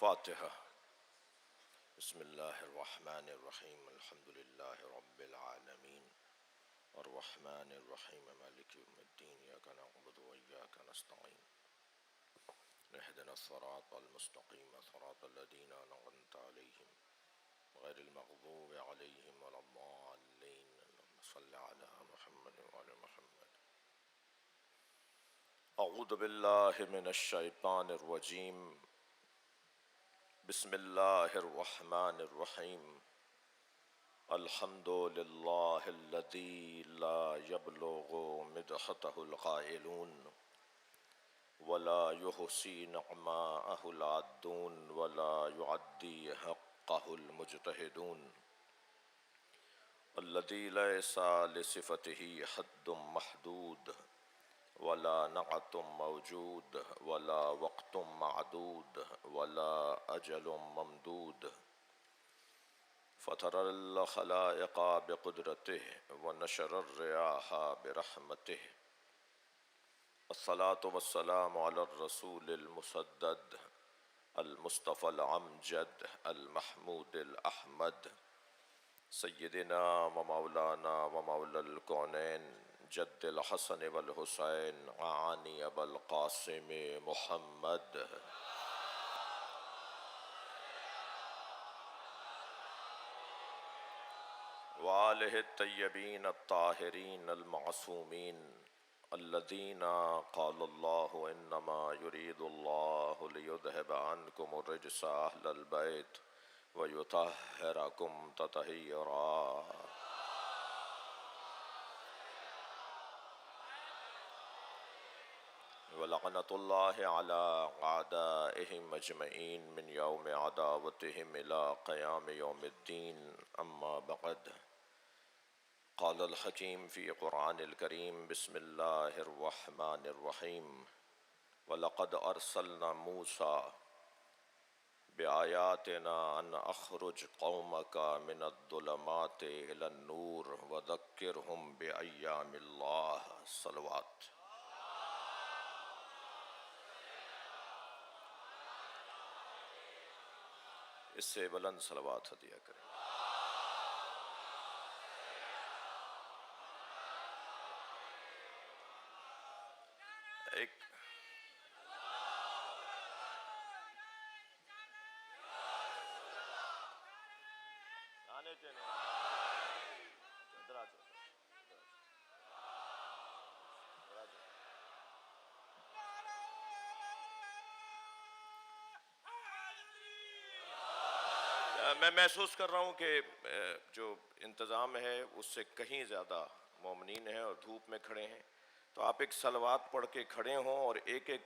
फातिहा। बिस्मिल्लाहिर्रहमानिर्रहीम। अल्हम्दुलिल्लाहि रब्बिल आलमीन अर्रहमानिर्रहीम मालिकि यौमिद्दीन इय्याका नअबुदु व इय्याका नस्तईन इहदिनस सिरातल मुस्तक़ीम सिरातल लज़ीना अनअमता अलैहिम गैरिल मग़ज़ूबि अलैहिम वलद्दाल्लीन। अल्लाहुम्मा सल्लि अला मुहम्मद व आलि मुहम्मद। अऊज़ु बिल्लाहि मिनश शैतानिर रजीम। बिस्मिल्लाहिर्रहमानिर्रहीम। अल्हम्दुलिल्लाहिल्लज़ी ला यब्लुगु मिदहतहुल क़ाइलून वला युहसी निअमाअहुल आद्दून वला युअद्दी हक़्क़हुल मुज्तहिदून। अल्लज़ी लैसा लिसिफ़तिही हद्दुम महदूद वला नअतुम मौजूद वला वक़्तुम मअदूद वला अजलुम ममदूद। फ़तरल ख़लाइक़ बिक़ुदरतिही व नशरर रियाहा बिरहमतिही। अस्सलातु वस्सलामु अला रसूलिल मुसद्दद अल मुस्तफ़ल अमजद अल महमूदिल अहमद सय्यदिना व मौलाना व मौलल कौनैन जद्दिल हसन वल हुसैन आनी अबल क़ासिम मुहम्मद व आलिहि तय्यबीन अत्ताहिरीन अल मासूमीन अल्लज़ीना क़ालल्लाहु इन्नमा युरीदुल्लाहु लियुज़हिब अन्कुमुर रिज्सा अहलल बैत व युतह्हिरकुम तत्हीरा। वलअनतुल्लाहि अला अअदाइहिम अजमईन मिन यौमि अदावतिहिम इला क़याम यौमिद्दीन। अम्मा बअद। क़ालल हकीम फ़ी क़ुरआनिल करीम बिस्मिल्लाहिर्रहमानिर्रहीम। वलक़द अर्सलना मूसा बिआयातिना अन अख़रुज क़ौमका मिनद्दुलमाति इलन्नूर वज़क्किरहुम बिअय्यामिल्लाह। सलवात। इससे बुलंद सलवात हदिया करें। एक आने चले इधर आ जाओ। मैं महसूस कर रहा हूँ कि जो इंतज़ाम है उससे कहीं ज़्यादा मोमिनीन हैं और धूप में खड़े हैं, तो आप एक सलवात पढ़ के खड़े हों और एक एक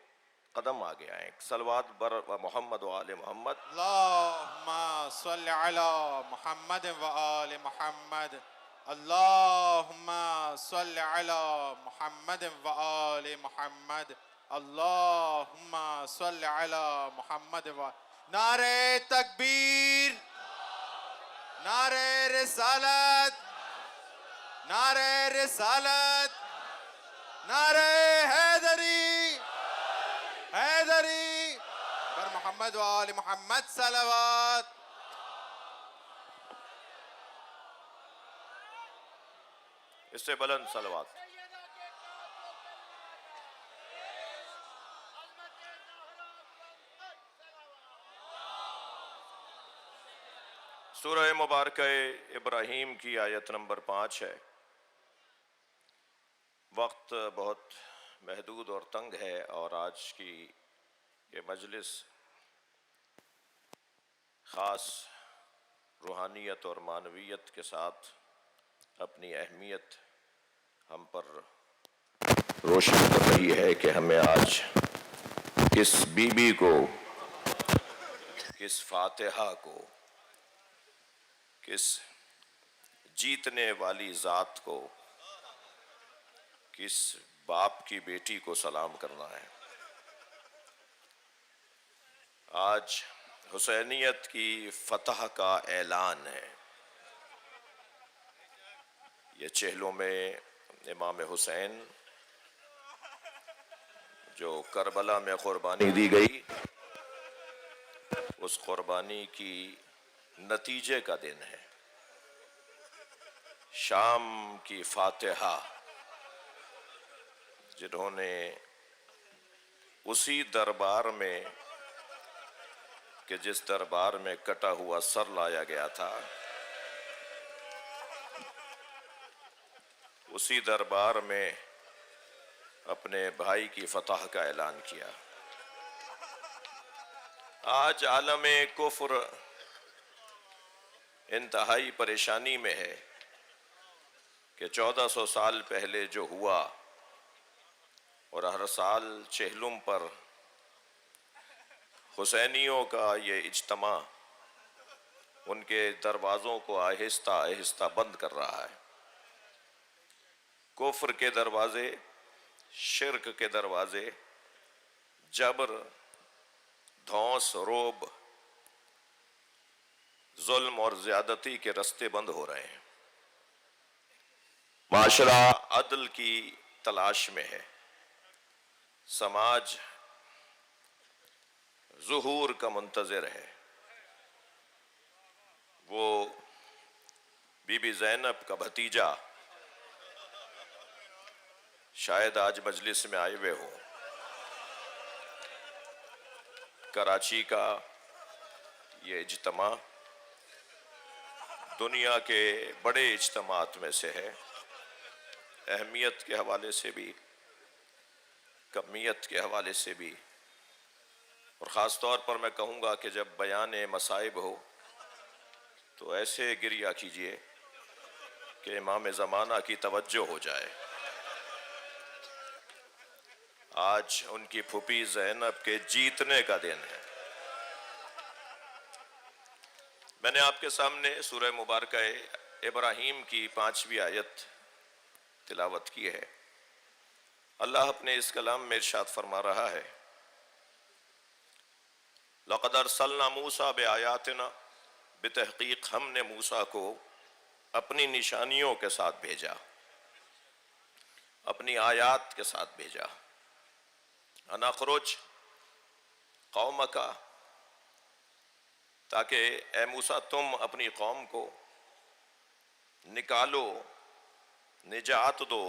कदम आगे आएँ। सलवात बर मोहम्मद व आले मोहम्मद। अल्लाहुम्मा सल्लि अला मुहम्मद व आले मुहम्मद। अल्लाहुम्मा सल्लि अला मुहम्मद व आले मुहम्मद। अल्लाहुम्मा सल्लि अला मुहम्मद व। नारे तकबीर, नारे रिसालत, नारे रिसालत, नारे हैदरी, हैदरी पर मोहम्मद व आले मोहम्मद सलवात। इससे बुलंद सलवात। सूरह मुबारक इब्राहीम की आयत नंबर 5 है। वक्त बहुत महदूद और तंग है और आज की ये मजलिस ख़ास रूहानियत और मानवियत के साथ अपनी अहमियत हम पर रोशन कर रही है कि हमें आज किस बीबी को, किस फातिहा को, किस जीतने वाली ज़ात को, किस बाप की बेटी को सलाम करना है। आज हुसैनियत की फतह का ऐलान है। ये चेहलों में इमाम हुसैन जो करबला में कुर्बानी दी गई, उस कुर्बानी की नतीजे का दिन है। शाम की फातिहा जिन्होंने उसी दरबार में कि जिस दरबार में कटा हुआ सर लाया गया था, उसी दरबार में अपने भाई की फतह का ऐलान किया। आज आलमे कुफ्र इंतहाई परेशानी में है कि 1400 साल पहले जो हुआ और हर साल चेहलुम पर हुसैनियों का ये इज्तमा उनके दरवाज़ों को आहिस्ता आहिस्ता बंद कर रहा है। कुफ्र के दरवाजे, शिर्क के दरवाजे, जबर, धौंस, रोब, जुल्म और ज्यादती के रास्ते बंद हो रहे हैं। माशरा अदल की तलाश में है। समाज ज़ुहूर का मुंतज़िर है। वो बीबी ज़ैनब का भतीजा शायद आज मजलिस में आए हुए हो। कराची का ये इज्तिमा दुनिया के बड़े इज्तिमात में से है। अहमियत के हवाले से भी, कमियत के हवाले से भी, और ख़ास तौर पर मैं कहूँगा कि जब बयान मसाइब हो तो ऐसे गिरिया कीजिए कि इमाम ज़माना की तवज्जो हो जाए। आज उनकी फूफी ज़ैनब के जीतने का दिन है। मैंने आपके सामने सूरह मुबारक इब्राहीम की 5वीं आयत तिलावत की है। अल्लाह अपने इस कलाम में इरशाद फरमा रहा है, लक़द अरसलना मूसा बिआयातिना, बितहक़ीक़ हमने मूसा को अपनी निशानियों के साथ भेजा, अपनी आयात के साथ भेजा। अनख़रुज कौमका, ताकि ए मूसा तुम अपनी कौम को निकालो, निजात दो,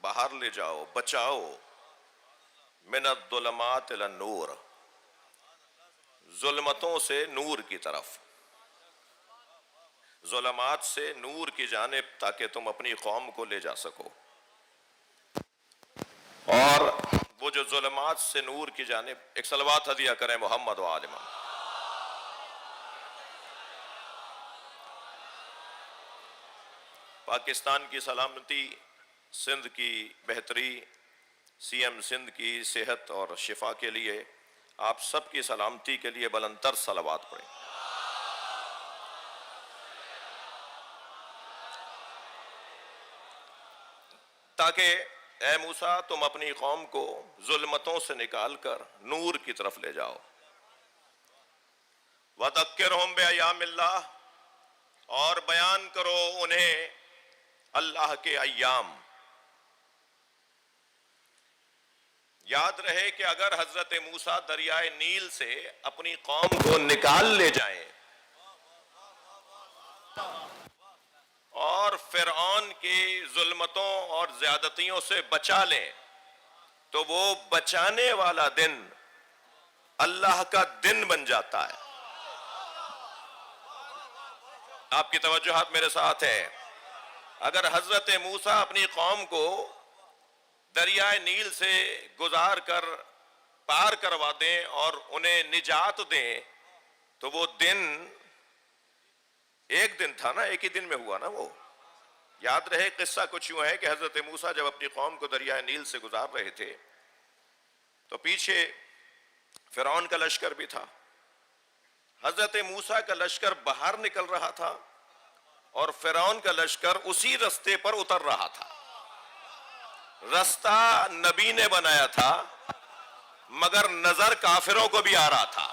बाहर ले जाओ, बचाओ, मिनद्दुलमात इलन नूर, जुल्मतों से नूर की तरफ, जुल्मात से नूर की जानिब, ताकि तुम अपनी कौम को ले जा सको। और वो जो जुल्मात से नूर की जानिब, एक सलवात हदिया करें मोहम्मद व आले मोहम्मद। पाकिस्तान की सलामती, सिंध की बेहतरी, सीएम सिंध की सेहत और शिफा के लिए, आप सबकी सलामती के लिए बुलंदतर सलावत पढ़ें। ताकि ए मूसा तुम अपनी कौम को जुल्मतों से निकाल कर नूर की तरफ ले जाओ। वज़क्किरहुम बिअय्यामिल्लाह, और बयान करो उन्हें अल्लाह के अय्याम। याद रहे कि अगर हजरत मूसा दरियाए नील से अपनी कौम को निकाल ले जाएं और फिरौन की जुल्मतों और ज्यादतियों से बचा लें, तो वो बचाने वाला दिन अल्लाह का दिन बन जाता है। आपकी तवज्जुहात मेरे साथ है। अगर हजरत मूसा अपनी कौम को दरियाए नील से गुजार कर पार करवा दें और उन्हें निजात दें, तो वो दिन एक दिन था ना, एक ही दिन में हुआ ना वो। याद रहे किस्सा कुछ यूं है कि हजरत मूसा जब अपनी कौम को दरियाए नील से गुजार रहे थे, तो पीछे फिरौन का लश्कर भी था। हजरत मूसा का लश्कर बाहर निकल रहा था और फिरौन का लश्कर उसी रास्ते पर उतर रहा था। रास्ता नबी ने बनाया था, मगर नजर काफिरों को भी आ रहा था।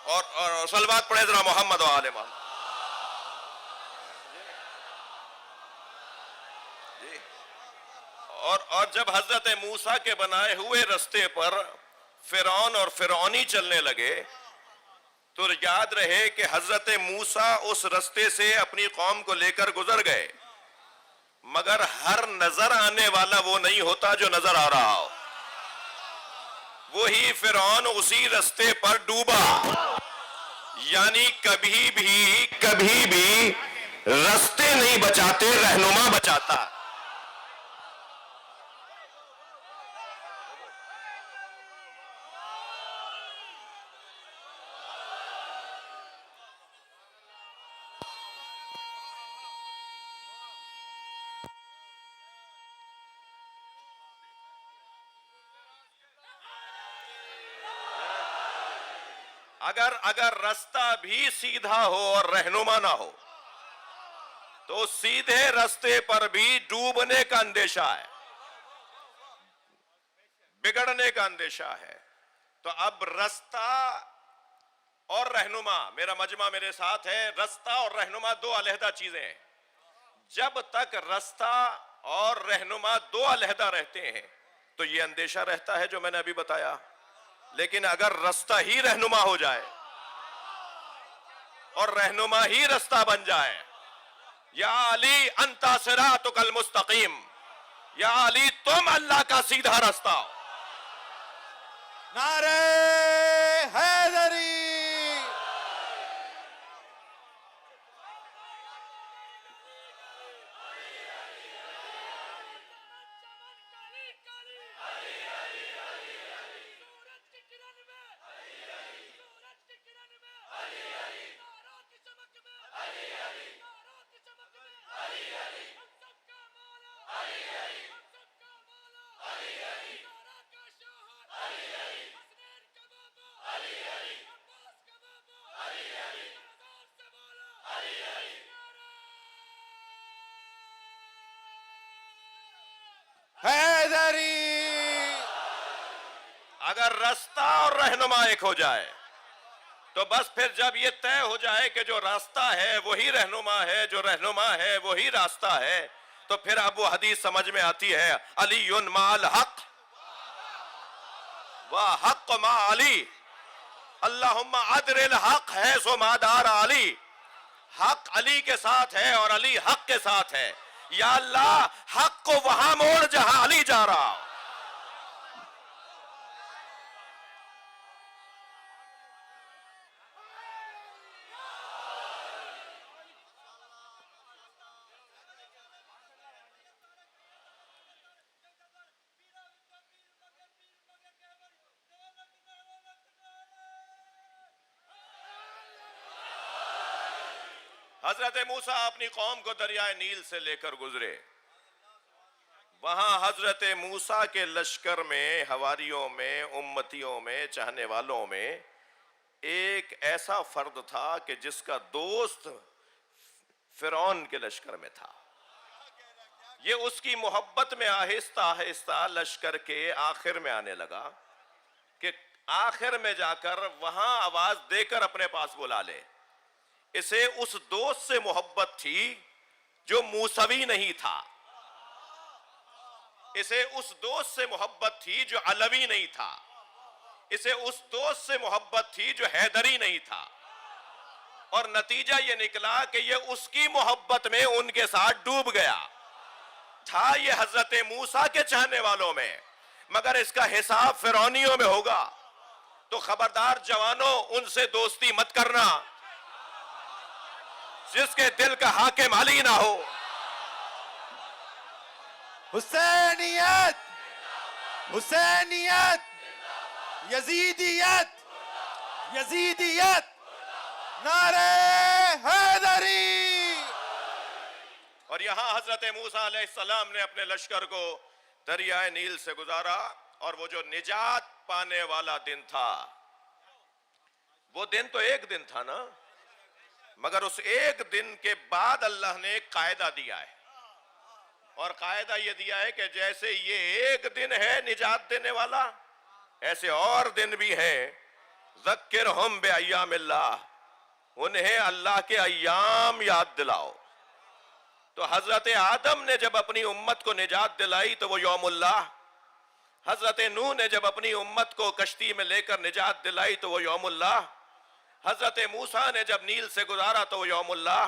और सलवात पढ़े जरा मोहम्मद व आले मोहम्मद। और जब हजरत मूसा के बनाए हुए रास्ते पर फिरौन और फिरौनी चलने लगे तो याद रहे कि हजरत मूसा उस रास्ते से अपनी कौम को लेकर गुजर गए, मगर हर नजर आने वाला वो नहीं होता जो नजर आ रहा हो। वही फिरौन उसी रास्ते पर डूबा। यानी कभी भी रास्ते नहीं बचाते, रहनुमा बचाता। अगर रास्ता भी सीधा हो और रहनुमा ना हो तो सीधे रास्ते पर भी डूबने का अंदेशा है, बिगड़ने का अंदेशा है। तो अब रास्ता और रहनुमा, मेरा मजमा मेरे साथ है, रास्ता और रहनुमा दो अलहदा चीजें हैं। जब तक रास्ता और रहनुमा दो अलहदा रहते हैं तो यह अंदेशा रहता है जो मैंने अभी बताया। लेकिन अगर रास्ता ही रहनुमा हो जाए और रहनुमा ही रास्ता बन जाए, या अली अंता सिरातुकल मुस्तकीम, या अली तुम अल्लाह का सीधा रास्ता हो। नारे हैदरी। हैदरी। अगर रास्ता और रहनुमा एक हो जाए तो बस फिर जब ये तय हो जाए कि जो रास्ता है वही रहनुमा है, जो रहनुमा है वही रास्ता है, तो फिर अब वो हदीस समझ में आती है, अलीयुन माल हक व हक मा अली, अल्लाहुम्मा अदरिल हक है सो मादार अली। हक अली के साथ है और अली हक के साथ है। या अल्लाह हक को वहां मोड़ जहां अली जा रहा हो। हजरत मूसा अपनी कौम को दरियाए नील से लेकर गुजरे। वहां हजरत मूसा के लश्कर में, हवारियों में, उम्मतियों में, चाहने वालों में एक ऐसा फर्द था कि जिसका दोस्त फिरौन के लश्कर में था। ये उसकी मोहब्बत में आहिस्ता आहिस्ता लश्कर के आखिर में आने लगा कि आखिर में जाकर वहां आवाज देकर अपने पास बुला ले। इसे उस दोस्त से मोहब्बत थी जो मूसवी नहीं था। इसे उस दोस्त से मोहब्बत थी जो अलवी नहीं था। इसे उस दोस्त से मोहब्बत थी जो हैदरी नहीं था। और नतीजा यह निकला कि यह उसकी मोहब्बत में उनके साथ डूब गया। था ये हजरत मूसा के चाहने वालों में, मगर इसका हिसाब फिरौनियों में होगा। तो खबरदार जवानों, उनसे दोस्ती मत करना जिसके दिल का हाकिम अली ना हो। हुसैनियत, हुसैनियत, यजीदियत, यजीदियत, नारे हैदरी। और यहां हजरत मूसा अलैहिस्सलाम ने अपने लश्कर को दरियाए नील से गुजारा। और वो जो निजात पाने वाला दिन था, वो दिन तो एक दिन था ना, मगर उस एक दिन के बाद अल्लाह ने एक कायदा दिया है। और कायदा यह दिया है कि जैसे ये एक दिन है निजात देने वाला, ऐसे और दिन भी हैं। ज़क्किरहुम बिअय्यामिल्लाह, उन्हें अल्लाह के अय्याम याद दिलाओ। तो हजरत आदम ने जब अपनी उम्मत को निजात दिलाई तो वो यौमुल्लाह, हजरत नूह ने जब अपनी उम्मत को कश्ती में लेकर निजात दिलाई तो वो यौमुल्लाह, हजरत मूसा ने जब नील से गुजारा तो वो यौमुल्लाह,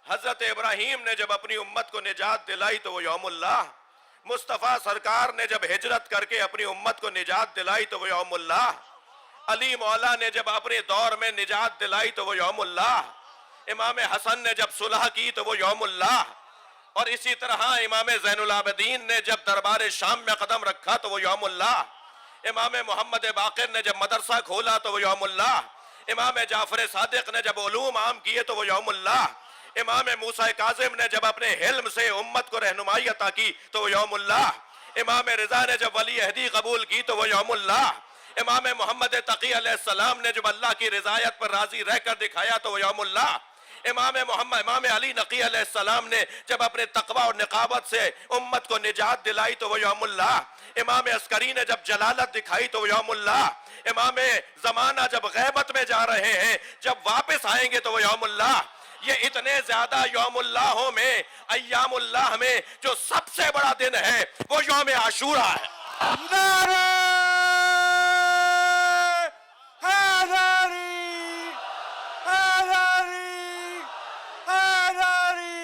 हजरत इब्राहीम ने जब अपनी उम्मत को निजात दिलाई तो वो यौमुल्लाह, मुस्तफ़ा सरकार ने जब हिजरत करके अपनी उम्मत को निजात दिलाई तो वो यौमुल्लाह, अली मौला ने जब अपने दौर में निजात दिलाई तो वो यौमुल्लाह, इमाम हसन ने जब सुलह की तो वो यौमुल्लाह, और इसी तरह इमाम ज़ैनुल आबिदीन ने जब दरबार शाम में कदम रखा तो वो यौमुल्लाह, इमाम मोहम्मद बाक़िर ने जब मदरसा खोला तो वो यौमुल्लाह, इमाम जाफर सादिक ने जब उलूम आम किए तो वो यौमुल्लाह, इमाम मूसा काज़िम ने जब अपने हिल्म से उम्मत को रहनुमाई अता की तो वो यौमुल्लाह, इमाम रिज़ा ने जब वली अहदी कबूल की तो वो यौमुल्लाह, इमाम मोहम्मद तकी अलैहिस्सलाम ने जब अल्लाह की रिजायत पर राजी रहकर दिखाया तो वो यौमुल्लाह, इमाम अली नकी अलैहिस्सलाम ने जब अपने तकवा और निकाबत से उम्मत को निजात दिलाई तो वो यौमुल्लाह, इमाम अस्करी ने जब जलालत दिखाई तो वो यौमुल्लाह, इमाम ज़माना जब गैबत में जा रहे हैं जब वापस आएंगे तो वो यौमुल्लाह। ये इतने ज्यादा यौमुल्लाहों में, अय्यामुल्लाह में जो सबसे बड़ा दिन है वो यौम आशूरा है। नारे हैदरी, हैदरी, हैदरी,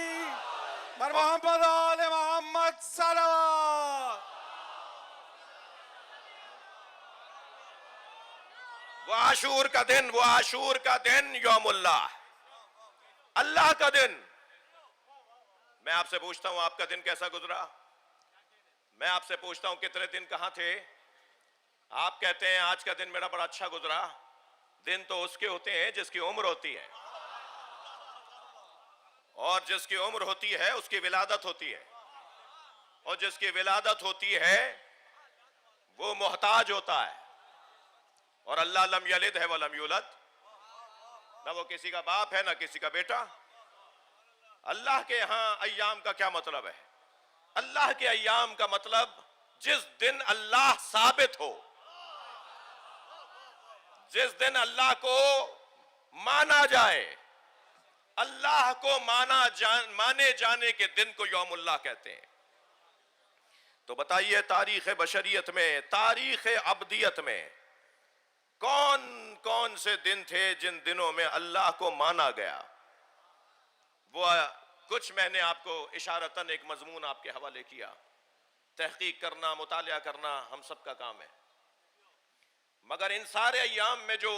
बर मोहम्मद आले मोहम्मद सल्लल्लाहु। वो आशूर का दिन, वो आशूर का दिन यौमुल्लाह, अल्लाह का दिन। मैं आपसे पूछता हूं आपका दिन कैसा गुजरा? मैं आपसे पूछता हूं कितने दिन कहां थे? आप कहते हैं आज का दिन मेरा बड़ा अच्छा गुजरा। दिन तो उसके होते हैं जिसकी उम्र होती है, और जिसकी उम्र होती है उसकी विलादत होती है, और जिसकी विलादत होती है वो मोहताज होता है। और अल्लाह लम यलिद है वलम यूलद, ना वो किसी का बाप है ना किसी का बेटा। अल्लाह के यहां अय्याम का क्या मतलब है? अल्लाह के अय्याम का मतलब जिस दिन अल्लाह साबित हो, जिस दिन अल्लाह को माना जाए, अल्लाह को माने जाने के दिन को यौमुल्लाह कहते हैं। तो बताइए तारीख बशरियत में, तारीख अब्दियत में कौन कौन से दिन थे जिन दिनों में अल्लाह को माना गया? वो कुछ मैंने आपको इशारतन एक मजमून आपके हवाले किया। तहकीक करना, मुतालिया करना हम सबका काम है, मगर इन सारे अय्याम में जो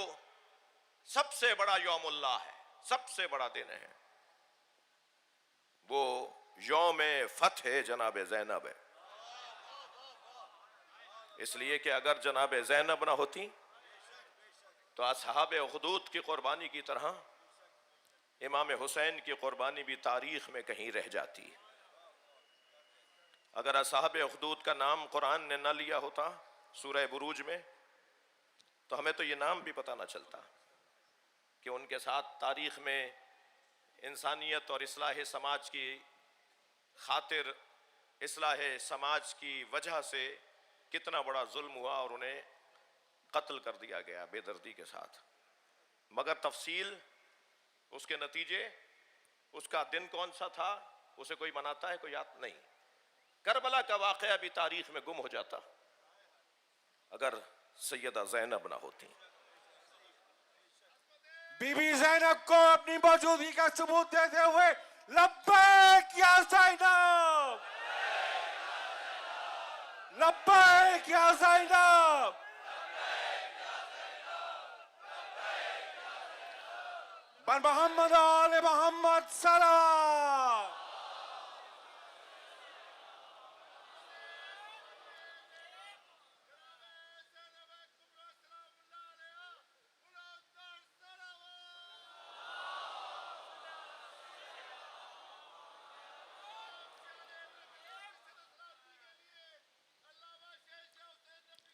सबसे बड़ा यौमुल्लाह है, सबसे बड़ा दिन है, वो यौम फतह जनाब ज़ैनब है। इसलिए कि अगर जनाब ज़ैनब ना होती तो असहाब उखदूद की कुर्बानी की तरह इमाम हुसैन की कुर्बानी भी तारीख में कहीं रह जाती। अगर असहाब उखदूद का नाम कुरान ने न लिया होता सूरह बुरूज में, तो हमें तो ये नाम भी पता न चलता कि उनके साथ तारीख में इंसानियत और इस्लाह समाज की खातिर, इस्लाह समाज की वजह से कितना बड़ा जुल्म हुआ और उन्हें कत्ल कर दिया गया बेदर्दी के साथ। मगर तफसील, उसके नतीजे, उसका दिन कौन सा था, उसे कोई मनाता है? कोई याद नहीं। करबला का वाक़या भी तारीख में गुम हो जाता अगर सैयदा ज़ैनब ना होती। बीबी ज़ैनब को अपनी मौजूदगी का सबूत देते हुए लब्बैक या ज़ैनब, लब्बैक या ज़ैनब। बर मोहम्मद आले मोहम्मद सल्लल्लाहु।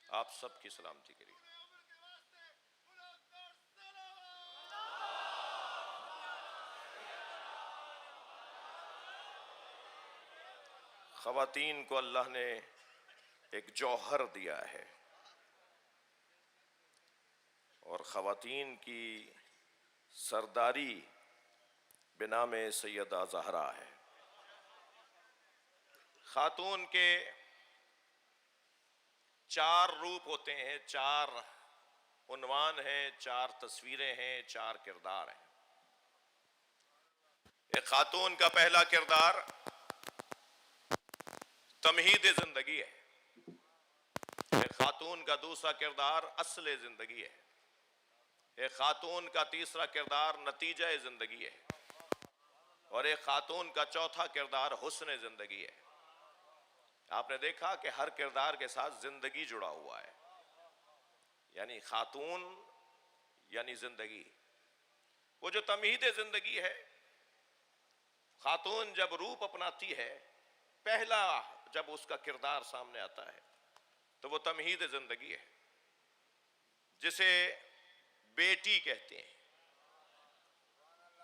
आप सबकी सलामती के लिए ख़वातीन को अल्लाह ने एक जौहर दिया है, और ख़वातीन की सरदारी बिनाम सैयदा ज़हरा है। खातून के 4 रूप होते हैं, 4 उन्वान हैं, 4 तस्वीरें हैं, 4 किरदार हैं। एक खातून का पहला किरदार तमहीद जिंदगी है। एक खातून का दूसरा किरदार असले जिंदगी है। एक खातून का तीसरा किरदार नतीजा जिंदगी है और एक खातून का चौथा किरदार हुस्न जिंदगी है। आपने देखा कि हर किरदार के साथ जिंदगी जुड़ा हुआ है, यानी खातून यानी जिंदगी। वो जो तमहीद जिंदगी है, खातून जब रूप अपनाती है, पहला जब उसका किरदार सामने आता है तो वो तमहीद जिंदगी है, जिसे बेटी कहते हैं।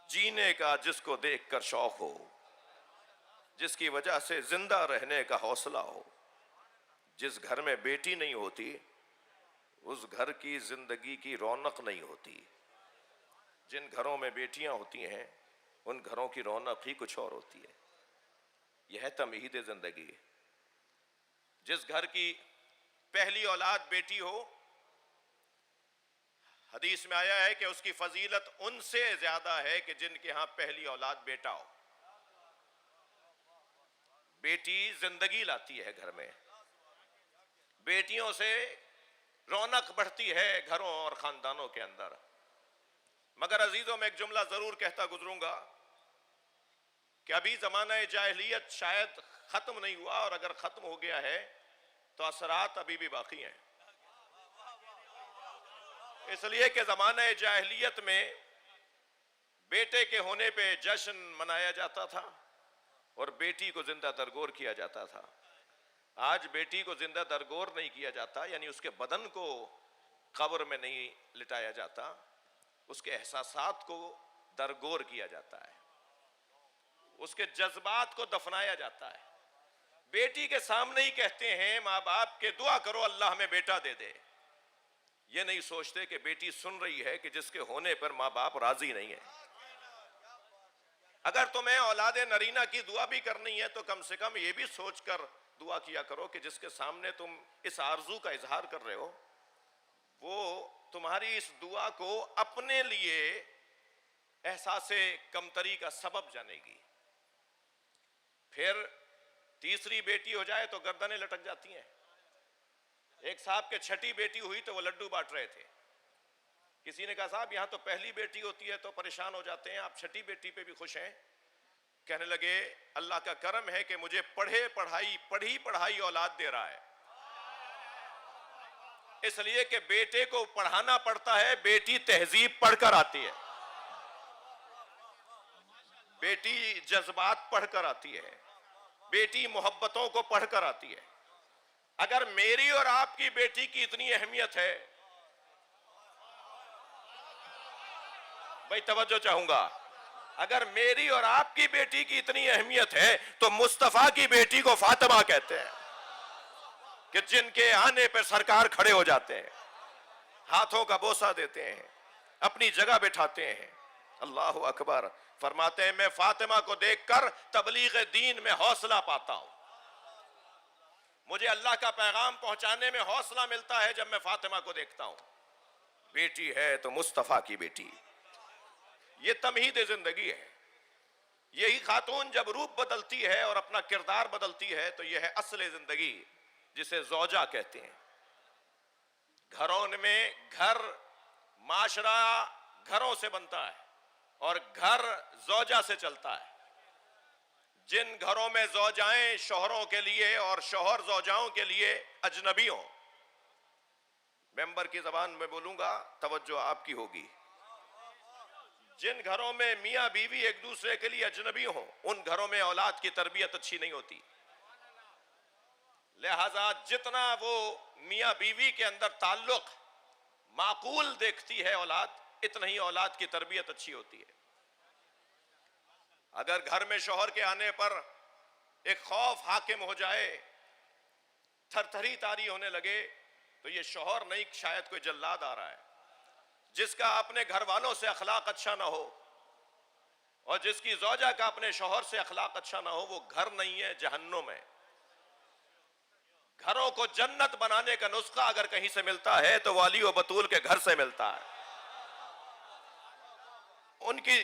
जीने का जिसको देखकर शौक हो, जिसकी वजह से जिंदा रहने का हौसला हो। जिस घर में बेटी नहीं होती उस घर की जिंदगी की रौनक नहीं होती। जिन घरों में बेटियां होती हैं उन घरों की रौनक ही कुछ और होती है। यह है तमहीद जिंदगी। जिस घर की पहली औलाद बेटी हो, हदीस में आया है कि उसकी फजीलत उनसे ज्यादा है कि जिनके यहां पहली औलाद बेटा हो। बेटी जिंदगी लाती है घर में, बेटियों से रौनक बढ़ती है घरों और खानदानों के अंदर। मगर अजीजों, में एक जुमला जरूर कहता गुजरूंगा कि अभी जमाना जाहिलियत शायद खत्म नहीं हुआ, और अगर खत्म हो गया है तो असरात अभी भी बाकी हैं। इसलिए कि जमाना जाहिलियत में बेटे के होने पे जश्न मनाया जाता था और बेटी को जिंदा दरगोर किया जाता था। आज बेटी को जिंदा दरगोर नहीं किया जाता, यानी उसके बदन को कब्र में नहीं लिटाया जाता, उसके एहसासात को दरगोर किया जाता है, उसके जज्बात को दफनाया जाता है। बेटी के सामने ही कहते हैं माँ बाप के दुआ करो अल्लाह हमें बेटा दे दे। ये नहीं सोचते कि बेटी सुन रही है कि जिसके होने पर माँ बाप राजी नहीं है। अगर तुम्हें औलादे नरीना की दुआ भी करनी है तो कम से कम ये भी सोचकर दुआ किया करो कि जिसके सामने तुम इस आरजू का इजहार कर रहे हो वो तुम्हारी इस दुआ को अपने लिए एहसासे कमतरी का सबब जानेगी। फिर तीसरी बेटी हो जाए तो गर्दनें लटक जाती हैं। एक साहब के छठी बेटी हुई तो वो लड्डू बांट रहे थे। किसी ने कहा साहब यहाँ तो पहली बेटी होती है तो परेशान हो जाते हैं, आप छठी बेटी पे भी खुश हैं? कहने लगे अल्लाह का करम है कि मुझे पढ़ी पढ़ाई औलाद दे रहा है, इसलिए कि बेटे को पढ़ाना पड़ता है, बेटी तहजीब पढ़कर आती है, बेटी जज्बात पढ़कर आती है, बेटी मोहब्बतों को पढ़कर आती है। अगर मेरी और आपकी बेटी की इतनी अहमियत है, भाई तवज्जो चाहूंगा, अगर मेरी और आपकी बेटी की इतनी अहमियत है तो मुस्तफा की बेटी को फातिमा कहते हैं कि जिनके आने पर सरकार खड़े हो जाते हैं, हाथों का बोसा देते हैं, अपनी जगह बिठाते हैं। अल्लाह अकबर। फरमाते हैं मैं फातिमा को देखकर तबलीग दीन में हौसला पाता हूं, मुझे अल्लाह का पैगाम पहुंचाने में हौसला मिलता है जब मैं फातिमा को देखता हूं। बेटी है तो मुस्तफा की बेटी। ये तमहीद जिंदगी है। यही खातून जब रूप बदलती है और अपना किरदार बदलती है तो यह है असले जिंदगी, जिसे ज़ौजा कहते हैं। घरों में घर, माशरा घरों से बनता है और घर ज़ौजा से चलता है। जिन घरों में ज़ौजाएं शौहरों के लिए और शौहर ज़ौजाओं के लिए अजनबी हों, मेंबर की जबान में बोलूंगा, तवज्जो आपकी होगी। जिन घरों में मियां बीवी एक दूसरे के लिए अजनबी हों, उन घरों में औलाद की तरबियत अच्छी नहीं होती। लिहाजा जितना वो मियां बीवी के अंदर ताल्लुक माकूल देखती है औलाद, इतना ही औलाद की तरबियत अच्छी होती है। अगर घर में शौहर के आने पर एक खौफ हाकिम हो जाए, थरथरी तारी होने लगे, तो ये शौहर नहीं, शायद कोई जल्लाद आ रहा है। जिसका अपने घर वालों से अखलाक अच्छा ना हो और जिसकी ज़ौजा का अपने शौहर से अखलाक अच्छा ना हो, वो घर नहीं है, जहन्नुम है। घरों को जन्नत बनाने का नुस्खा अगर कहीं से मिलता है तो वाली और बतूल के घर से मिलता है। उनकी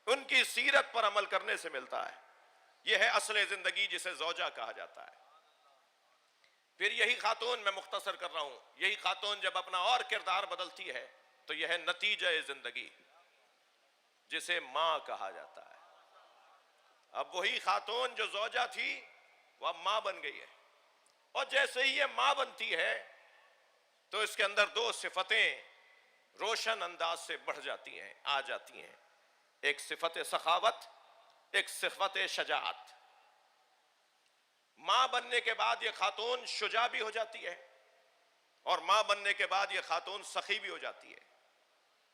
उनकी सीरत पर अमल करने से मिलता है। यह है असले जिंदगी जिसे ज़ौजा कहा जाता है। फिर यही खातून, मैं मुख्तसर कर रहा हूं, यही खातून जब अपना और किरदार बदलती है तो यह है नतीजा जिंदगी जिसे मां कहा जाता है। अब वही खातून जो ज़ौजा थी वह अब मां बन गई है, और जैसे ही ये मां बनती है तो इसके अंदर दो सिफतें रोशन अंदाज से बढ़ जाती हैं, आ जाती हैं। एक सिफत सखावत, एक सिफत शजाअत। मां बनने के बाद यह खातून शुजा भी हो जाती है, और मां बनने के बाद यह खातून सखी भी हो जाती है।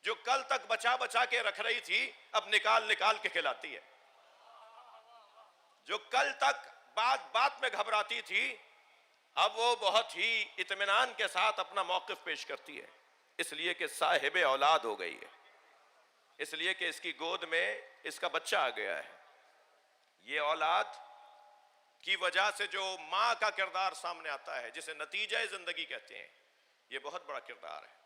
जो कल तक बचा बचा के रख रही थी अब निकाल निकाल के खिलाती है। जो कल तक बात बात में घबराती थी अब वो बहुत ही इत्मीनान के साथ अपना मौकिफ पेश करती है, इसलिए कि साहिबे औलाद हो गई है, इसलिए कि इसकी गोद में इसका बच्चा आ गया है। ये औलाद की वजह से जो मां का किरदार सामने आता है, जिसे नतीजा जिंदगी कहते हैं, ये बहुत बड़ा किरदार है।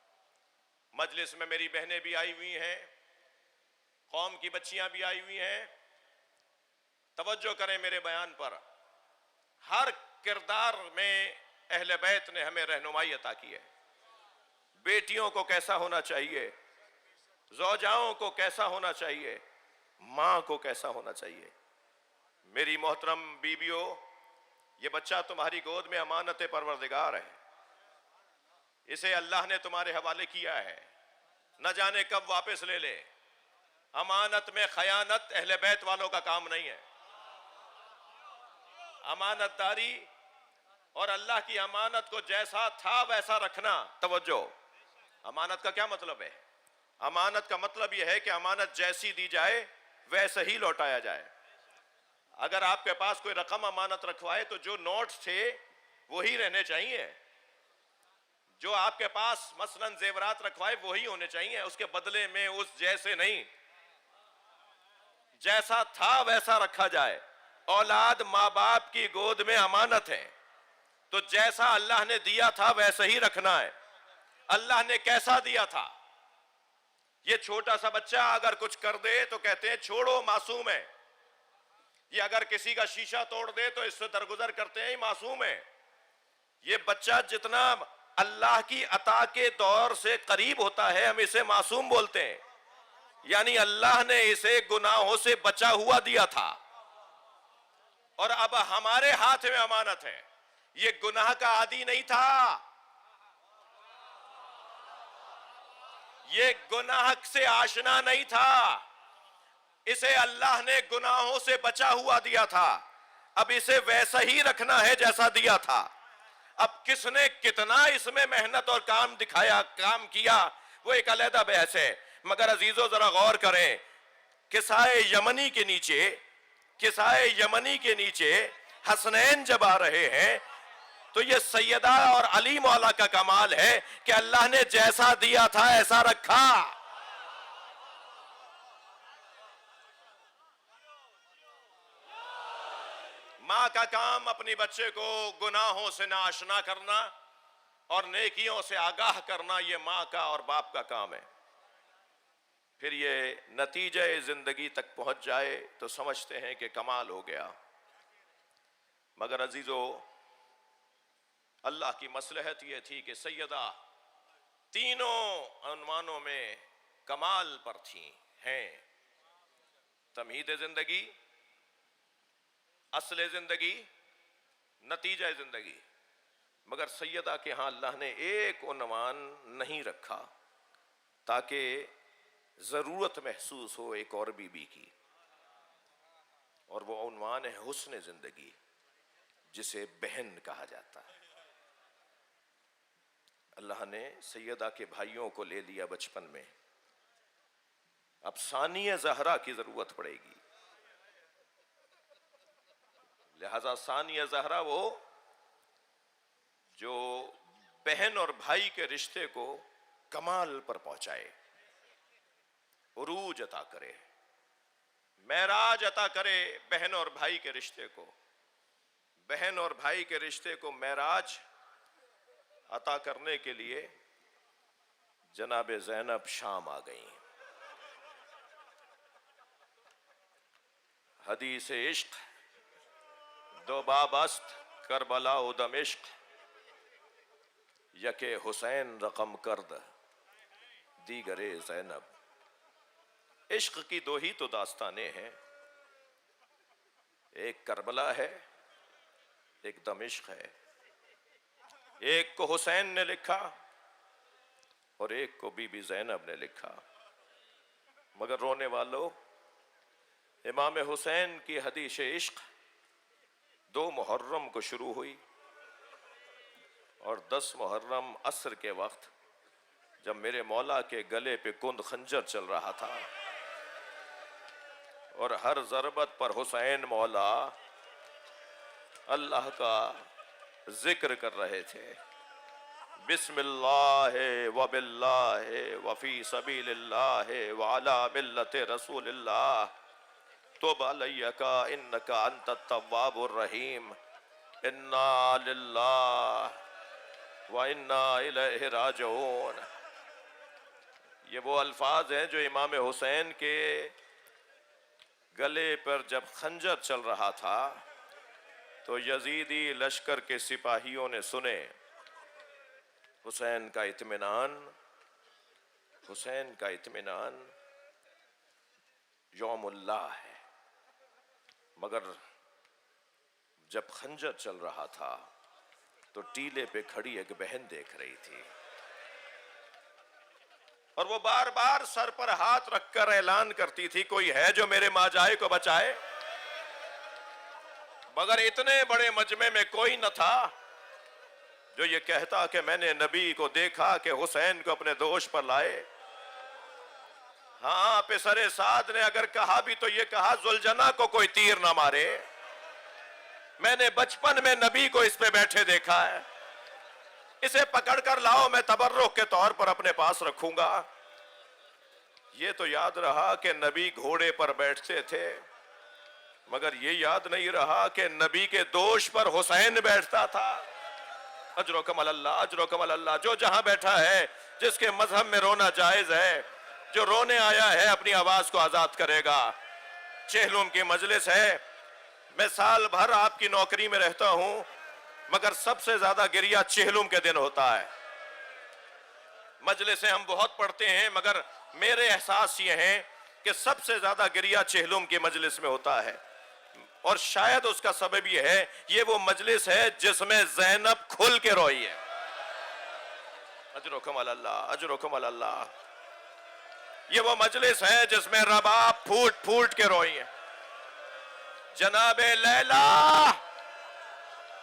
मजलिस में मेरी बहनें भी आई हुई हैं, कौम की बच्चियां भी आई हुई हैं। तवज्जो करें मेरे बयान पर। हर किरदार में अहले बैत ने हमें रहनुमाई अता की है। बेटियों को कैसा होना चाहिए, ज़ौजाओं को कैसा होना चाहिए, मां को कैसा होना चाहिए। मेरी मोहतरम बीबियों, ये बच्चा तुम्हारी गोद में अमानत परवरदिगार है। इसे अल्लाह ने तुम्हारे हवाले किया है, न जाने कब वापस ले ले। अमानत में खयानत अहले बैत वालों का काम नहीं है। अमानतदारी और अल्लाह की अमानत को जैसा था वैसा रखना। तवज्जो, अमानत का क्या मतलब है? अमानत का मतलब यह है कि अमानत जैसी दी जाए वैसे ही लौटाया जाए। अगर आपके पास कोई रकम अमानत रखवाए तो जो नोट्स थे वही रहने चाहिए। जो आपके पास मसलन जेवरात रखवाए वही होने चाहिए, उसके बदले में उस जैसे नहीं, जैसा था वैसा रखा जाए। औलाद माँ बाप की गोद में अमानत है, तो जैसा अल्लाह ने दिया था वैसे ही रखना है। अल्लाह ने कैसा दिया था? ये छोटा सा बच्चा अगर कुछ कर दे तो कहते हैं छोड़ो, मासूम है। ये अगर किसी का शीशा तोड़ दे तो इससे दरगुजर करते हैं, मासूम है। ये बच्चा जितना अल्लाह की अता के दौर से करीब होता है हम इसे मासूम बोलते हैं। यानी अल्लाह ने इसे गुनाहों से बचा हुआ दिया था, और अब हमारे हाथ में अमानत है। ये गुनाह का आदी नहीं था, ये गुनाह से आशना नहीं था। इसे अल्लाह ने गुनाहों से बचा हुआ दिया था। अब इसे वैसा ही रखना है जैसा दिया था। अब किसने कितना इसमें मेहनत और काम दिखाया, काम किया, वो एक अलग बहस है। मगर अजीजों जरा गौर करें, किसाए यमनी के नीचे, किसाए यमनी के नीचे हसनैन जब आ रहे हैं तो ये सैयदा और अली मौला का कमाल है कि अल्लाह ने जैसा दिया था ऐसा रखा। मां का काम अपनी बच्चे को गुनाहों से नाआशना करना और नेकियों से आगाह करना, ये मां का और बाप का काम है। फिर ये नतीजे जिंदगी तक पहुंच जाए तो समझते हैं कि कमाल हो गया। मगर अजीजों, अल्लाह की मसलहत ये थी कि सैयदा तीनों उन्वानों में कमाल पर थी हैं। तमहीद जिंदगी, असले जिंदगी, नतीजा जिंदगी। मगर सैयदा के यहां अल्लाह ने एक उन्वान नहीं रखा ताकि जरूरत महसूस हो एक और बीबी की, और वो उन्वान है हुस्न जिंदगी, जिसे बहन कहा जाता है। अल्लाह ने सैयदा के भाइयों को ले लिया बचपन में, अब सानिया ज़हरा की जरूरत पड़ेगी। लिहाजा सानिया ज़हरा वो जो बहन और भाई के रिश्ते को कमाल पर पहुंचाए, उरूज अता करे, महराज अता करे बहन और भाई के रिश्ते को। बहन और भाई के रिश्ते को मेराज अता करने के लिए जनाब ज़ैनब शाम आ गई। हदीस इश्क दो बाबस्त करबला उ दमिश्क यके हुसैन रकम करद दीगरे ज़ैनब। इश्क की दो ही तो दास्तानें हैं, एक करबला है, एक दमिश्क है। एक को हुसैन ने लिखा और एक को बीबी ज़ैनब ने लिखा। मगर रोने वालों, इमाम हुसैन की हदीस इश्क 2 मुहर्रम को शुरू हुई और 10 मुहर्रम असर के वक्त जब मेरे मौला के गले पे कुंद खंजर चल रहा था और हर ज़रबत पर हुसैन मौला अल्लाह का जिक्र कर रहे थे, बिस्मिल्लाह व बिल्लाह व फी सबीलिल्लाह व अला मिल्लति रसूलिल्लाह तुब अलैका इन्नका अंतत तव्वाबुर रहीम इन्ना लिल्लाह व इन्ना इलैहि राजिऊन। ये वो अल्फाज हैं जो इमाम हुसैन के गले पर जब खंजर चल रहा था तो यजीदी लश्कर के सिपाहियों ने सुने। हुसैन का इत्मीनान, हुसैन का इत्मीनान यौमुल्लाह है। मगर जब खंजर चल रहा था तो टीले पे खड़ी एक बहन देख रही थी और वो बार बार सर पर हाथ रखकर ऐलान करती थी, कोई है जो मेरे माजाए को बचाए। मगर इतने बड़े मजमे में कोई न था जो ये कहता कि मैंने नबी को देखा कि हुसैन को अपने दोष पर लाए। हाँ, पिसरे साद ने अगर कहा भी तो ये कहा जुलजना को कोई तीर ना मारे, मैंने बचपन में नबी को इस पे बैठे देखा है, इसे पकड़कर लाओ, मैं तबर्रुक के तौर पर अपने पास रखूंगा। ये तो याद रहा कि नबी घोड़े पर बैठते थे, मगर ये याद नहीं रहा कि नबी के दोष पर हुसैन बैठता था। अजरो कमल अल्लाह, अजरो कमल अल्लाह। जो जहां बैठा है, जिसके मजहब में रोना जायज है, जो रोने आया है अपनी आवाज को आजाद करेगा। चेहलुम की मजलिस है, मैं साल भर आपकी नौकरी में रहता हूं, मगर सबसे ज्यादा गिरिया चेहलुम के दिन होता है। मजलिसें हम बहुत पढ़ते हैं, मगर मेरे एहसास ये हैं कि सबसे ज्यादा गिरिया चेहलुम की मजलिस में होता है। और शायद उसका सबब ये है, ये वो मजलिस है जिसमें ज़ैनब खुल के रोई है। अजरो कमल अल्लाह, अजरो कमल अल्लाह। ये वो मजलिस है जिसमें रबाब फूट फूट के रोई है। जनाबे लैला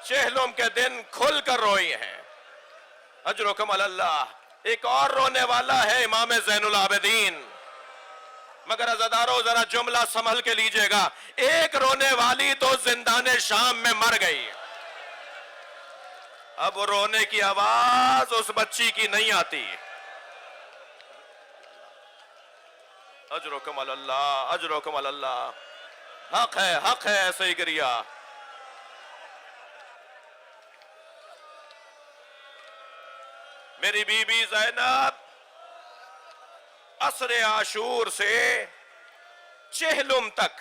चेहलुम के दिन खुल कर रोई है। अजरो कमल अल्लाह। एक और रोने वाला है इमाम ज़ैनुल आबिदीन। मगर अज़ादारों जरा जुमला संभल के लीजिएगा, एक रोने वाली तो जिंदाने शाम में मर गई। अब रोने की आवाज उस बच्ची की नहीं आती। अजरो कमल अल्लाह, अजरो कमल अल्लाह। हक है ऐसे ही गिरिया। मेरी बीबी ज़ैनब असरे आशूर से चेहलुम तक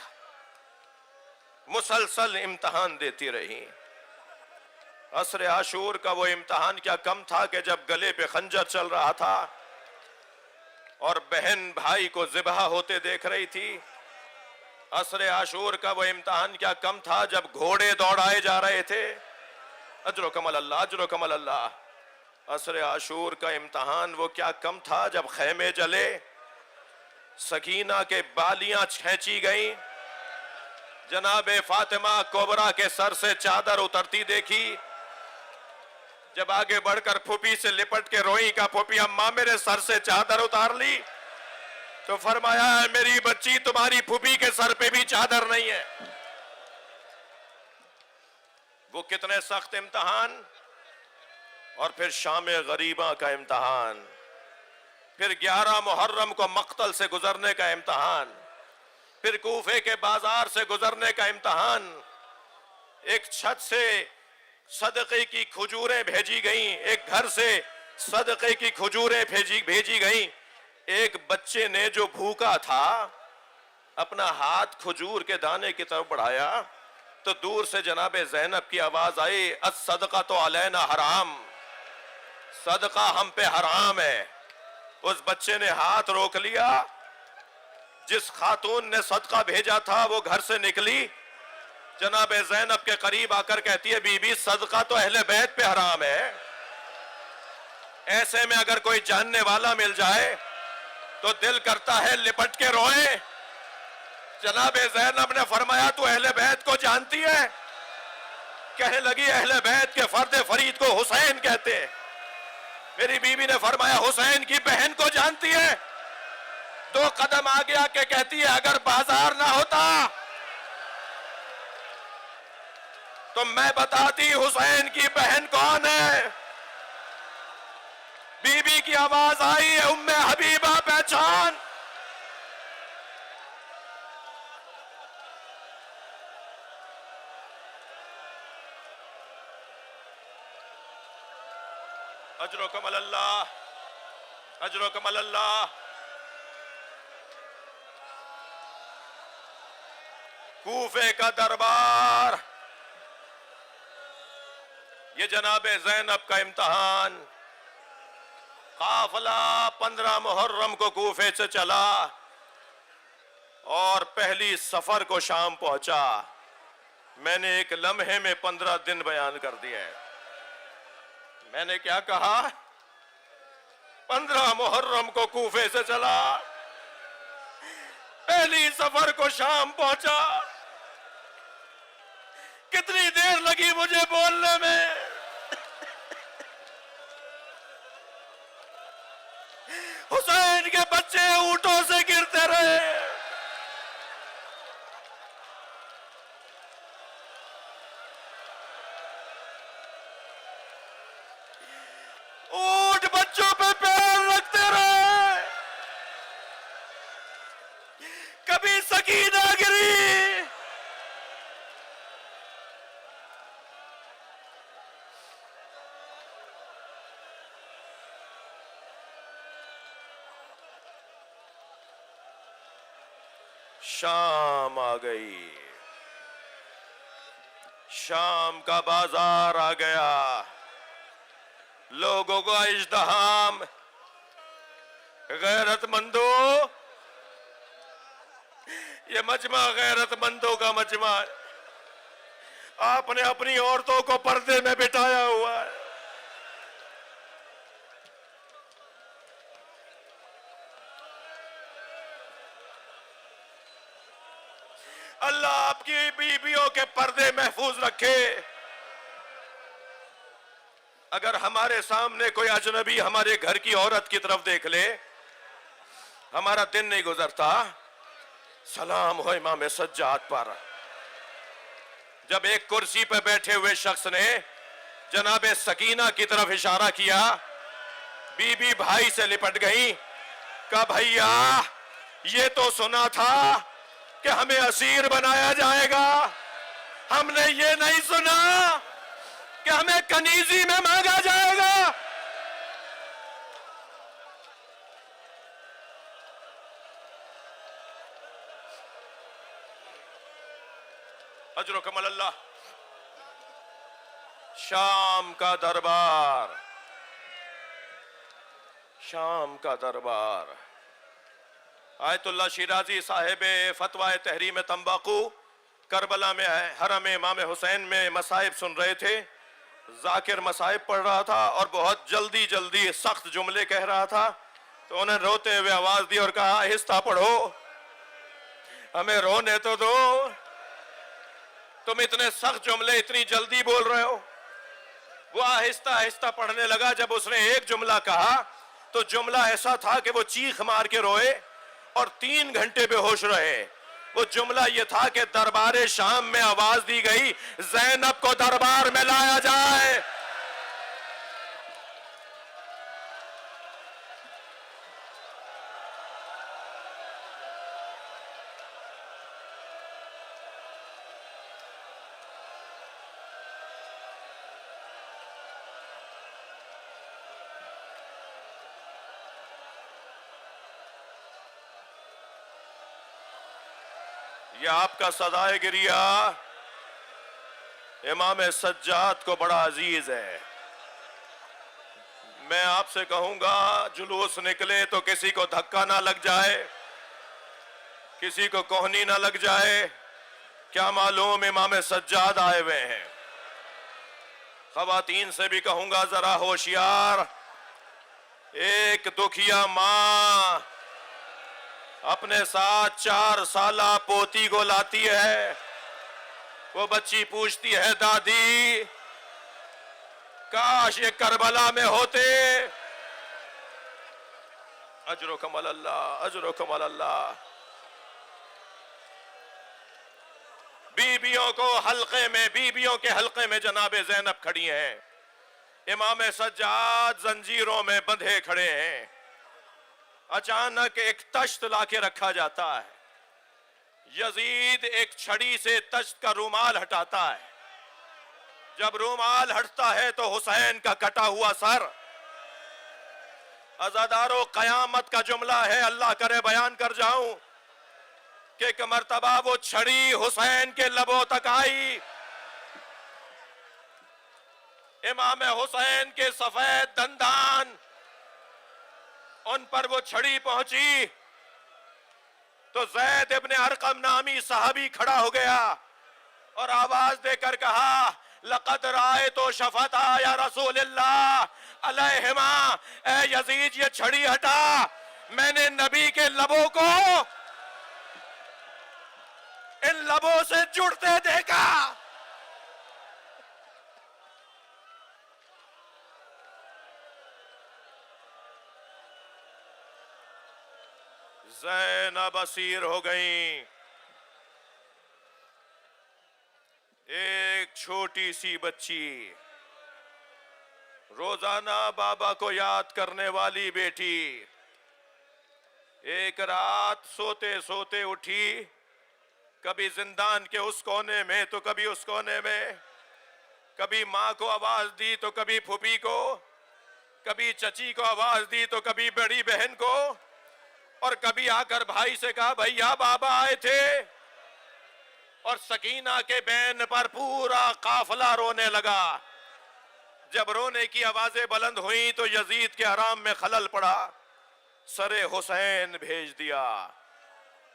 मुसलसल इम्तहान देती रही। असरे आशूर का वो इम्तहान क्या कम था कि जब गले पे खंजर चल रहा था और बहन भाई को ज़िबहा होते देख रही थी। असरे आशूर का वो इम्तहान क्या कम था जब घोड़े दौड़ाए जा रहे थे। अजरो कमल अल्लाह, अजरो कमल अल्लाह। असरे आशूर का इम्तहान वो क्या कम था जब खैमे जले, सकीना के बालियां खींची गई, जनाबे फातिमा कोबरा के सर से चादर उतरती देखी। जब आगे बढ़कर फूफी से लिपट के रोई का फूफी अम्मा मेरे सर से चादर उतार ली, तो फरमाया है मेरी बच्ची तुम्हारी फूफी के सर पे भी चादर नहीं है। वो कितने सख्त इम्तहान। और फिर शाम गरीबा का इम्तहान, फिर 11 मुहर्रम को मक्तल से गुजरने का इम्तहान, फिर कूफे के बाजार से गुजरने का इम्तहान, एक छत से सदक़े की खजूरें भेजी गईं, एक घर से सदक़े की खजूरें भेजी गईं। एक बच्चे ने जो भूखा था अपना हाथ खजूर के दाने की तरफ बढ़ाया तो दूर से जनाबे ज़ैनब की आवाज आई, अस सदका तो अलैना हराम, सदका हम पे हराम है। उस बच्चे ने हाथ रोक लिया। जिस खातून ने सदका भेजा था वो घर से निकली, जनाबे ज़ैनब के करीब आकर कहती है, बीबी सदका तो अहले बैत पे हराम है, ऐसे में अगर कोई जानने वाला मिल जाए तो दिल करता है लिपट के रोए। जनाबे ज़ैनब ने फरमाया, तू अहले बैत को जानती है? कहने लगी, अहले बैत के फर्द फरीद को हुसैन कहते हैं। मेरी बीवी ने फरमाया, हुसैन की बहन को जानती है? 2 कदम आगे आके कहती है, अगर बाजार ना होता तो मैं बताती हुसैन की बहन कौन है। बीबी की आवाज आई है, उम्मे हबीबा पहचान। अजरो कमल अल्लाह, अजरो कमल अल्लाह। कूफे का दरबार, ये जनाबे ज़ैनब का इम्तहान। काफिला 15 मुहर्रम को कूफे से चला और पहली सफर को शाम पहुंचा। मैंने एक लम्हे में 15 दिन बयान कर दिए। मैंने क्या कहा? 15 मुहर्रम को कूफे से चला, पहली सफर को शाम पहुंचा। कितनी देर लगी मुझे बोलने में? हुसैन के बच्चे ऊंटों से गिरते रहे। ऊंट बच्चों पे पैर रखते रहे। कभी सकीना गिरी, शाम आ गई, शाम का बाजार आ गया। लोगों का इज्तिहाम, गैरतमंदों, ये मजमा गैरतमंदों का मजमा है। आपने अपनी औरतों को पर्दे में बिठाया हुआ है। अल्लाह आपकी बीवियों के पर्दे महफूज रखे। अगर हमारे सामने कोई अजनबी हमारे घर की औरत की तरफ देख ले, हमारा दिन नहीं गुजरता। सलाम हो इमाम सज्जाद पर। जब एक कुर्सी पर बैठे हुए शख्स ने जनाबे सकीना की तरफ इशारा किया, बीबी भाई से लिपट गई। कहा, भैया ये तो सुना था कि हमें असीर बनाया जाएगा, हमने ये नहीं सुना कि हमें कनीजी में मांगा जाएगा। अजरो कमल अल्लाह। शाम का दरबार, शाम का दरबार। आयतुल्लाह शिराजी साहिब फतवा तहरीम तंबाकू करबला में हरम इमाम हुसैन में मसाइब सुन रहे थे। जाकिर मसाइब पढ़ रहा था और बहुत जल्दी जल्दी सख्त जुमले कह रहा था, तो उन्हें रोते हुए आवाज दी और कहा, आहिस्ता पढ़ो, हमें रोने तो दो, तुम इतने सख्त जुमले इतनी जल्दी बोल रहे हो। वो आहिस्ता आहिस्ता पढ़ने लगा। जब उसने एक जुमला कहा तो जुमला ऐसा था कि वो चीख मार के रोए और 3 घंटे बेहोश रहे। वो जुमला ये था कि दरबार शाम में आवाज दी गई, ज़ैनब को दरबार में लाया जाए। ये आपका सदाए गिरिया इमाम सज्जाद को बड़ा अजीज है। मैं आपसे कहूंगा जुलूस निकले तो किसी को धक्का ना लग जाए, किसी को कोहनी ना लग जाए। क्या मालूम इमाम सज्जाद आए हुए हैं। खवातीन से भी कहूंगा जरा होशियार। एक दुखिया माँ अपने साथ 4 साला पोती को लाती है। वो बच्ची पूछती है, दादी काश ये करबला में होते। अजरो कमल अल्लाह, अजरो कमल अल्लाह। बीबियों को हल्के में, बीबियों के हल्के में जनाबे ज़ैनब खड़ी हैं। इमाम सज्जाद जंजीरों में बंधे खड़े हैं। अचानक एक तश्त लाके रखा जाता है। यजीद एक छड़ी से तश्त का रूमाल हटाता है। जब रूमाल हटता है तो हुसैन का कटा हुआ सर। अज़ादारों, कयामत का जुमला है, अल्लाह करे बयान कर जाऊं कि एक मर्तबा वो छड़ी हुसैन के लबों तक आई। इमाम हुसैन के सफेद दंदान, उन पर वो छड़ी पहुंची तो ज़ैद इब्ने अरकम नामी सहाबी खड़ा हो गया और आवाज देकर कहा, लक़द रायतु शफ़ता या रसूलल्लाह अलैहिमा। ए यजीद, ये छड़ी हटा। मैंने नबी के लबों को इन लबों से जुड़ते देखा। ज़ैनब असीर हो गई। एक छोटी सी बच्ची, रोजाना बाबा को याद करने वाली बेटी, एक रात सोते सोते उठी। कभी जिंदान के उस कोने में तो कभी उस कोने में, कभी माँ को आवाज दी तो कभी फूफी को, कभी चची को आवाज दी तो कभी बड़ी बहन को, और कभी आकर भाई से कहा, भैया बाबा आए थे। और सकीना के बैन पर पूरा काफिला रोने लगा। जब रोने की आवाजें बुलंद हुई तो यजीद के आराम में खलल पड़ा। सरे हुसैन भेज दिया।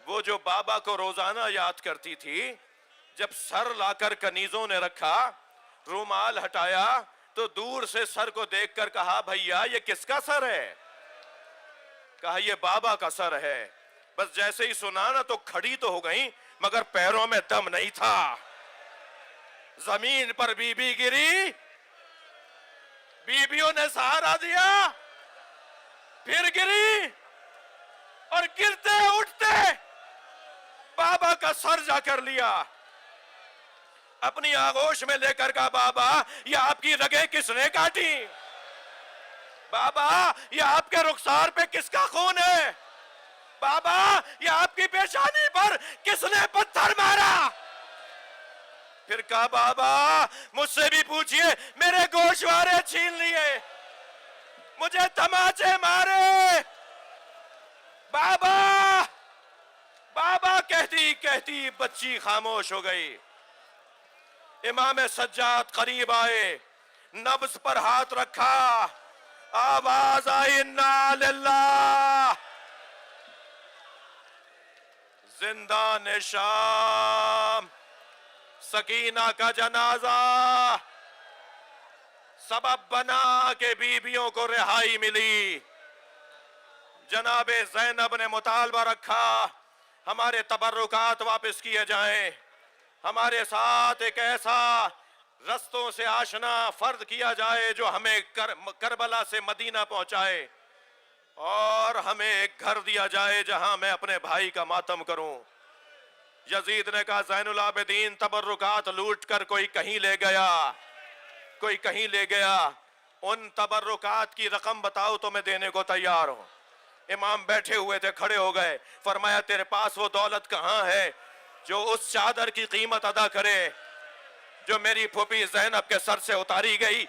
वो जो बाबा को रोजाना याद करती थी, जब सर लाकर कनीजों ने रखा, रूमाल हटाया तो दूर से सर को देखकर कहा, भैया ये किसका सर है? कहा, ये बाबा का सर है। बस जैसे ही सुना ना तो खड़ी तो हो गई, मगर पैरों में दम नहीं था। जमीन पर बीबी गिरी, बीबियों ने सहारा दिया, फिर गिरी और गिरते उठते बाबा का सर जाकर लिया। अपनी आगोश में लेकर कहा, बाबा ये आपकी रगें किसने काटी? बाबा ये आपके रुखसार पे किसका खून है? बाबा ये आपकी पेशानी पर किसने पत्थर मारा? फिर कहा, बाबा मुझसे भी पूछिए, मेरे गोशवारे छीन लिए, मुझे तमाचे मारे। बाबा बाबा कहती कहती बच्ची खामोश हो गई। इमाम सज्जाद करीब आए, नब्ज पर हाथ रखा, आवाज आई, इन्ना लिल्लाह। जिंदान शाम, सकीना का जनाजा सबब बना के बीबियों को रिहाई मिली। जनाबे ज़ैनब ने मुतालबा रखा, हमारे तबर्रुकात वापस किए जाएं, हमारे साथ एक ऐसा रस्तों से आशना फर्द किया जाए जो हमें करबला से मदीना पहुंचाए, और हमें एक घर दिया जाए जहां मैं अपने भाई का मातम करूं। यजीद ने कहा, ज़ैनुल आबिदीन तबर्रुकात लूट कर कोई कहीं ले गया, कोई कहीं ले गया। उन तबर्रुकात की रकम बताओ तो मैं देने को तैयार हूं। इमाम बैठे हुए थे, खड़े हो गए। फरमाया, तेरे पास वो दौलत कहां है जो उस चादर की कीमत अदा करे जो मेरी फूफी ज़ैनब के सर से उतारी गई?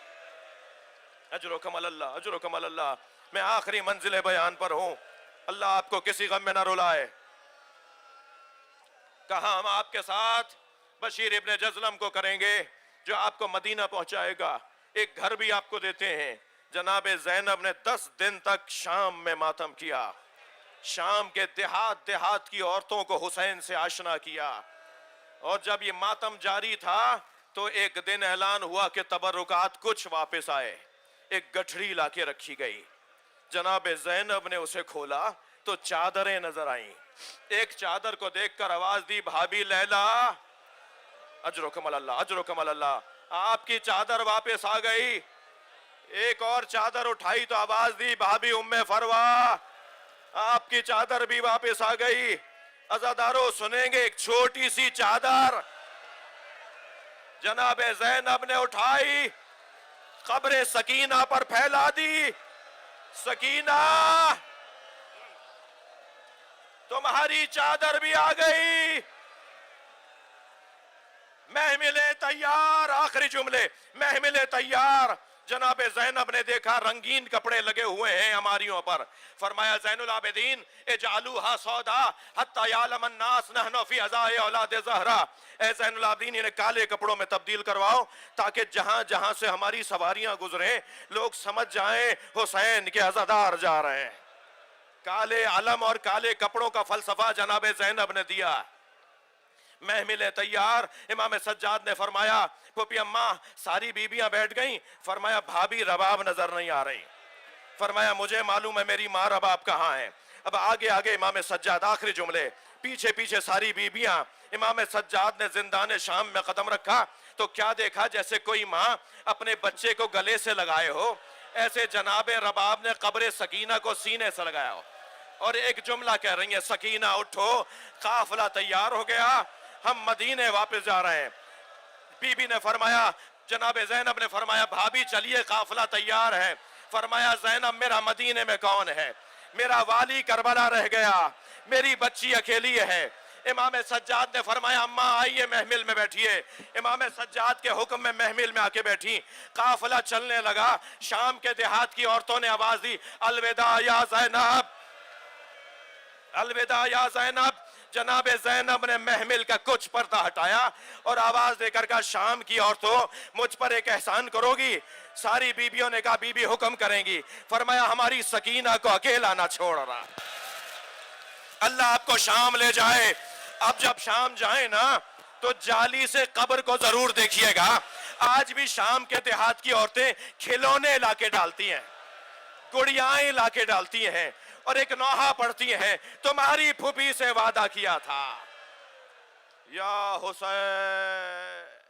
अजरो कमल अल्लाह, अजरो कमल अल्लाह। मैं आखिरी मंजिले बयान पर हूं, अल्लाह आपको किसी गम में ना रुलाए। कहा हम आपके साथ बशीर इब्ने जज़लम को करेंगे जो आपको मदीना पहुंचाएगा, एक घर भी आपको देते हैं। जनाब ज़ैनब ने 10 दिन तक शाम में मातम किया, शाम के देहात देहात की औरतों को हुसैन से आशना किया। और जब ये मातम जारी था तो एक दिन ऐलान हुआ कि तबर्रुकात कुछ वापस आए। एक गठरी लाके रखी गई, जनाब ज़ैनब ने उसे खोला तो चादरें नजर आईं। एक चादर को देखकर आवाज दी, भाभी लैला, अजरुकम अल्लाह, अजरुकम अल्लाह, आपकी चादर वापस आ गई। एक और चादर उठाई तो आवाज दी, भाभी उम्मे फरवा, आपकी चादर भी वापस आ गई। अज़ादारों सुनेंगे, एक छोटी सी चादर जनाब ज़ैनब ने उठाई, कब्र सकीना पर फैला दी। सकीना, तुम्हारी चादर भी आ गई, महमिले तैयार। आखिरी जुमले, महमिले तैयार। जनाब ज़ैनब ने देखा रंगीन कपड़े लगे हुए हैं हमारियों पर। फरमाया, ज़ैनुल आबिदीन इजअलूहा सौदा हत्ता यालम अन्नास नहनु फी अज़ाए औलाद ज़हरा। ए ज़ैनुल आबिदीन, इन्हें काले कपड़ों में तब्दील करवाओ ताकि जहां जहां से हमारी सवारियां गुजरे लोग समझ जाएं हुसैन के अज़ादार जा रहे हैं। काले आलम और काले कपड़ों का फलसफा जनाब ज़ैनब ने दिया। महमिले तैयार। इमाम सज्जाद ने फरमाया, पुपी अम्मा, सारी बीबियां बैठ गईं। फरमाया, भाभी रबाब नजर नहीं आ रही। फरमाया, मुझे मालूम है मेरी माँ रबाब कहाँ है। अब आगे आगे इमाम सज्जाद, आखिरी जुमले, पीछे पीछे सारी बीबियां। इमाम सज्जाद ने जिंदान शाम में कदम रखा तो क्या देखा, जैसे कोई माँ अपने बच्चे को गले से लगाए हो, ऐसे जनाब रबाब ने कब्र सकीना को सीने से लगाया हो और एक जुमला कह रही है, सकीना उठो, काफिला तैयार हो गया, हम मदीने वापस जा रहे हैं। बीबी ने फरमाया, जनाब ज़ैनब ने फरमाया, भाभी चलिए काफिला तैयार है। फरमाया, ज़ैनब मेरा मदीने में कौन है, मेरा वाली करबला रह गया, मेरी बच्ची अकेली है। इमाम सज्जाद ने फरमाया, अम्मा आइए महमिल में बैठिए। इमाम सज्जाद के हुक्म में महमिल में आके बैठी। काफिला चलने लगा। शाम के देहात की औरतों ने आवाज दी, अलविदा या ज़ैनब, अलविदा या ज़ैनब। जनाब ज़ैनब ने महमिल का कुछ पर्दा हटाया और आवाज देकर कहा, शाम की औरतों, मुझ पर एक एहसान करोगी। सारी बीबियों ने कहा, बीबी हुक्म करेंगी। फरमाया, हमारी सकीना को अकेला ना छोड़ रहा, अल्लाह आपको शाम ले जाए। अब जब शाम जाए ना तो जाली से कब्र को जरूर देखिएगा। आज भी शाम के देहात की औरतें खिलौने लाके डालती हैं, गुड़ियाएं लाके डालती हैं और एक नौहा पढ़ती हैं, तुम्हारी फूफी से वादा किया था या हुसैन।